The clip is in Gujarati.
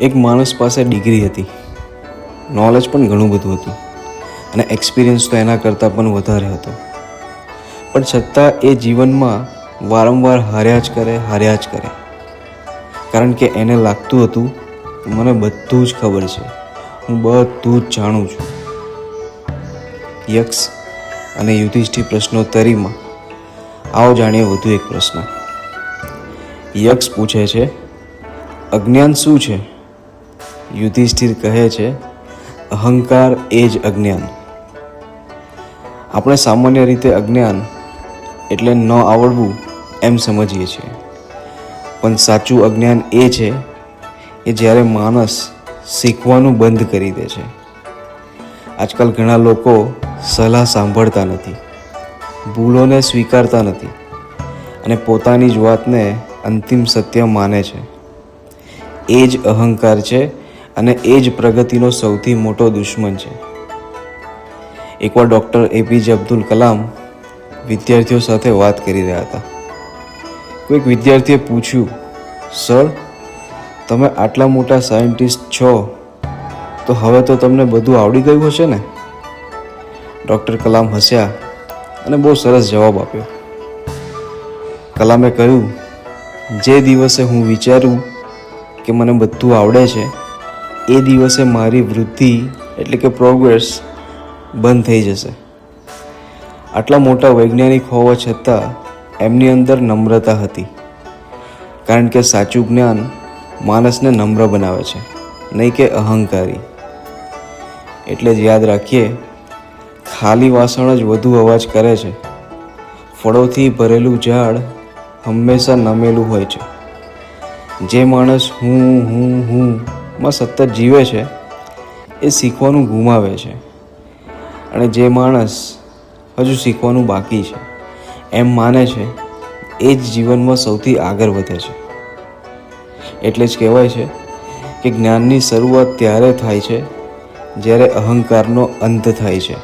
એક માણસ પાસે ડિગ્રી હતી, નોલેજ પણ ઘણું બધું હતું અને એક્સપિરિયન્સ તો એના કરતાં પણ વધારે હતો. પણ છતાં એ જીવનમાં વારંવાર હાર્યા જ કરે. કારણ કે એને લાગતું હતું કે મને બધું જ ખબર છે, હું બધું જ જાણું છું. યક્ષ અને યુધિષ્ઠિર પ્રશ્નોત્તરીમાં આવો જાણીએ વધુ એક પ્રશ્ન. યક્ષ પૂછે છે, અજ્ઞાન શું છે? યુધિષ્ઠિર કહે છે, અહંકાર એ જ અજ્ઞાન. આપણે સામાન્ય રીતે અજ્ઞાન એટલે ન આવડવું એમ સમજીએ છીએ, પણ સાચું અજ્ઞાન એ છે કે જ્યારે માણસ શીખવાનું બંધ કરી દે છે. આજકાલ ઘણા લોકો સલાહ સાંભળતા નથી, ભૂલોને સ્વીકારતા નથી અને પોતાની જ વાતને અંતિમ સત્ય માને છે. એ જ અહંકાર છે અને એ જ પ્રગતિનો સૌથી મોટો દુશ્મન છે. એકવાર ડૉક્ટર એપીજે અબ્દુલ કલામ વિદ્યાર્થીઓ સાથે વાત કરી રહ્યા હતા. કોઈક વિદ્યાર્થીએ પૂછ્યું, સર, તમે આટલા મોટા સાયન્ટિસ્ટ છો તો હવે તો તમને બધું આવડી ગયું હશે ને? ડૉક્ટર કલામ હસ્યા અને બહુ સરસ જવાબ આપ્યો. કલામે કહ્યું, જે દિવસે હું વિચારું કે મને બધું આવડે છે એ દિવસે મારી વૃદ્ધિ એટલે કે પ્રોગ્રેસ બંધ થઈ જશે. આટલા મોટા વૈજ્ઞાનિક હોવા છતાં એમની અંદર નમ્રતા હતી, કારણ કે સાચું જ્ઞાન માણસને નમ્ર બનાવે છે, નહીં કે અહંકારી. એટલે જ યાદ રાખીએ, ખાલી વાસણ જ વધુ અવાજ કરે છે. ફળોથી ભરેલું ઝાડ હંમેશા નમેલું હોય છે. જે માણસ હું માં સતત જીવે છે એ શીખવાનું ગુમાવે છે, અને જે માણસ હજુ શીખવાનું બાકી છે એમ માને છે એ જ જીવનમાં સૌથી આગળ વધે છે. એટલે જ કહેવાય છે કે જ્ઞાનની શરૂઆત ત્યારે થાય છે જ્યારે અહંકારનો અંત થાય છે.